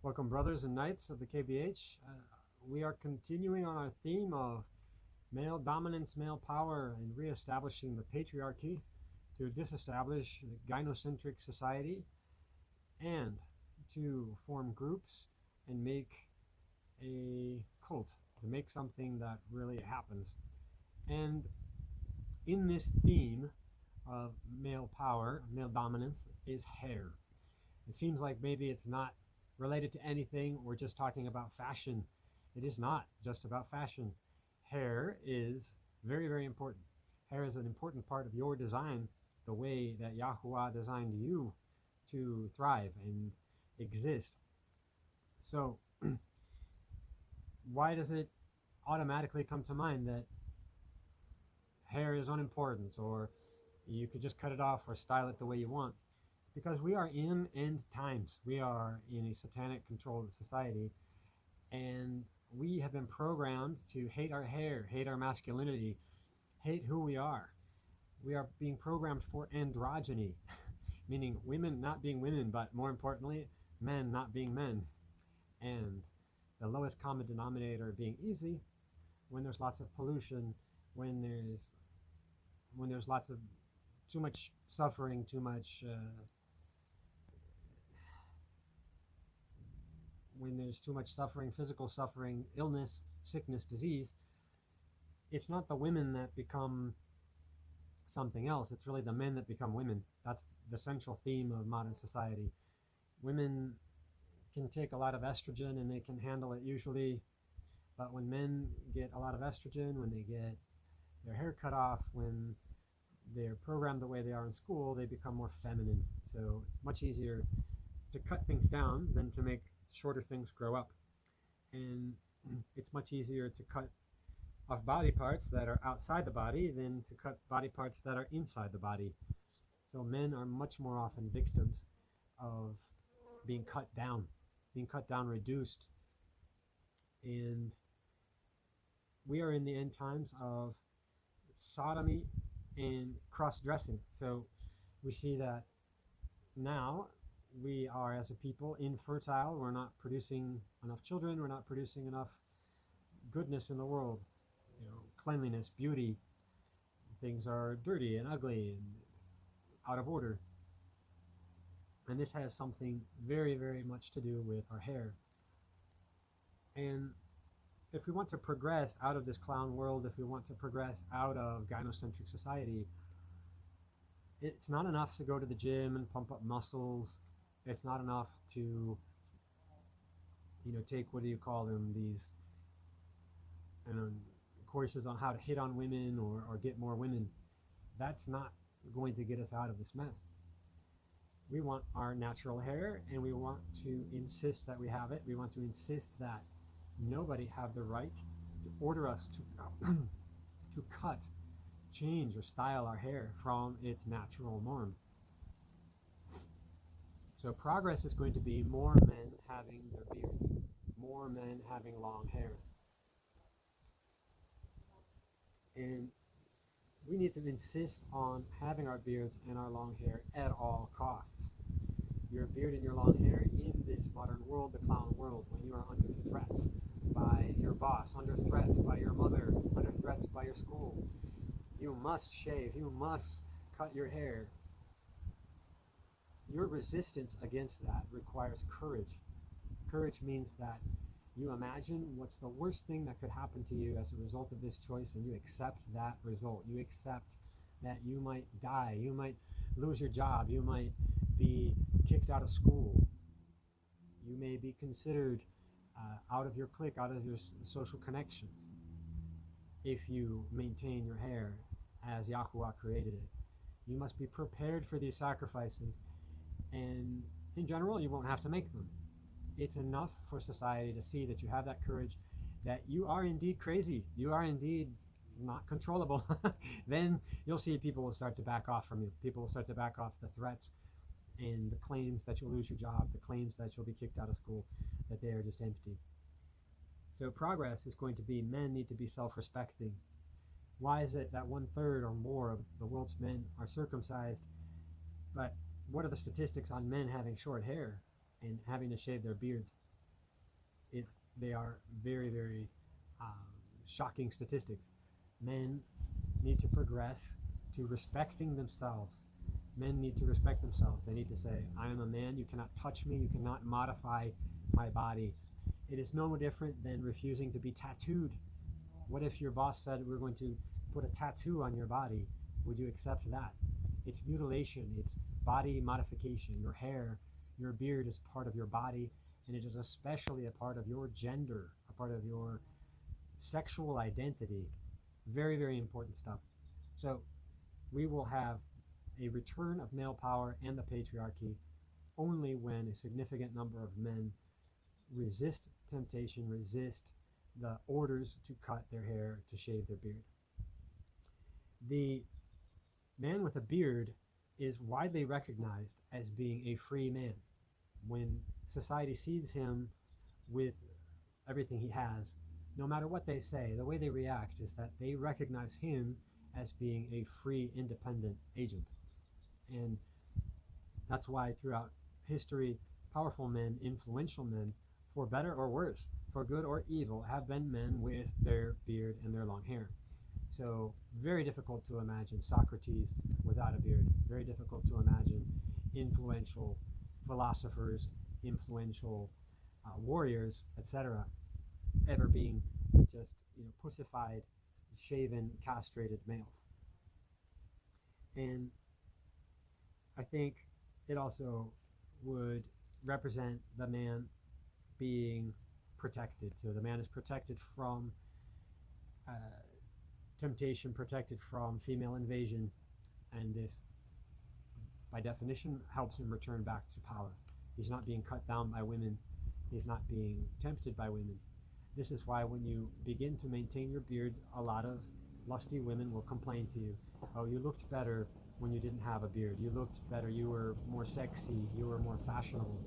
Welcome, brothers and knights of the KBH. We are continuing on our theme of male dominance, male power, and reestablishing the patriarchy to disestablish the gynocentric society and to form groups and make a cult, to make something that really happens. And in this theme of male power, male dominance, is hair. It seems like maybe it's not related to anything. We're just talking about fashion. It is not just about fashion. Hair is very, very important. Hair is an important part of your design, the way that Yahuwah designed you to thrive and exist. So why does it automatically come to mind that hair is unimportant, or you could just cut it off or style it the way you want? Because we are in end times. We are in a satanic controlled society, and we have been programmed to hate our hair, hate our masculinity, hate who we are. We are being programmed for androgyny, meaning women not being women, but more importantly, men not being men. And the lowest common denominator being easy when there's lots of pollution, when there's lots of too much suffering, too much when there's too much suffering, physical suffering, illness, sickness, disease. It's not the women that become something else. It's really the men that become women. That's the central theme of modern society. Women can take a lot of estrogen and they can handle it usually, but when men get a lot of estrogen, when they get their hair cut off, when they're programmed the way they are in school, they become more feminine. So it's much easier to cut things down than to make shorter things grow up. And it's much easier to cut off body parts that are outside the body than to cut body parts that are inside the body. So men are much more often victims of being cut down, reduced. And we are in the end times of sodomy and cross-dressing. So we see that now we are, as a people, infertile. We're not producing enough children. We're not producing enough goodness in the world. Cleanliness, beauty. Things are dirty and ugly and out of order. And this has something very, very much to do with our hair. And if we want to progress out of this clown world, if we want to progress out of gynocentric society, it's not enough to go to the gym and pump up muscles. It's not enough to, take, what do you call them, these courses on how to hit on women or get more women. That's not going to get us out of this mess. We want our natural hair, and we want to insist that we have it. We want to insist that nobody have the right to order us to cut, change, or style our hair from its natural norm. So progress is going to be more men having their beards, more men having long hair. And we need to insist on having our beards and our long hair at all costs. Your beard and your long hair in this modern world, the clown world, when you are under threats by your boss, under threats by your mother, under threats by your school, you must shave, you must cut your hair. Your resistance against that requires courage. Courage means that you imagine what's the worst thing that could happen to you as a result of this choice, and you accept that result. You accept that you might die, you might lose your job, you might be kicked out of school, you may be considered out of your clique, out of your social connections, if you maintain your hair as Yahuwah created it. You must be prepared for these sacrifices, and in general, you won't have to make them. It's enough for society to see that you have that courage, that you are indeed crazy, you are indeed not controllable. Then you'll see people will start to back off from you. People will start to back off the threats and the claims that you'll lose your job, the claims that you'll be kicked out of school, that they are just empty. So progress is going to be, men need to be self-respecting. Why is it that 1/3 or more of the world's men are circumcised, but what are the statistics on men having short hair and having to shave their beards? They are very, very shocking statistics. Men need to progress to respecting themselves. Men need to respect themselves. They need to say, I am a man, you cannot touch me, you cannot modify my body. It is no different than refusing to be tattooed. What if your boss said, we're going to put a tattoo on your body? Would you accept that? It's mutilation, it's body modification. Your hair, your beard is part of your body, and it is especially a part of your gender, a part of your sexual identity. Very, very important stuff. So we will have a return of male power and the patriarchy only when a significant number of men resist temptation, resist the orders to cut their hair, to shave their beard. The man with a beard is widely recognized as being a free man. When society sees him with everything he has, no matter what they say, the way they react is that they recognize him as being a free, independent agent. And that's why throughout history, powerful men, influential men, for better or worse, for good or evil, have been men with their beard and their long hair. So very difficult to imagine Socrates without a beard. Very difficult to imagine influential philosophers, influential warriors, etc., ever being just pussified, shaven, castrated males. And I think it also would represent the man being protected. So the man is protected from temptation, protected from female invasion, and this, by definition, helps him return back to power. He's not being cut down by women. He's not being tempted by women. This is why when you begin to maintain your beard, a lot of lusty women will complain to you. Oh, you looked better when you didn't have a beard. You looked better. You were more sexy. You were more fashionable.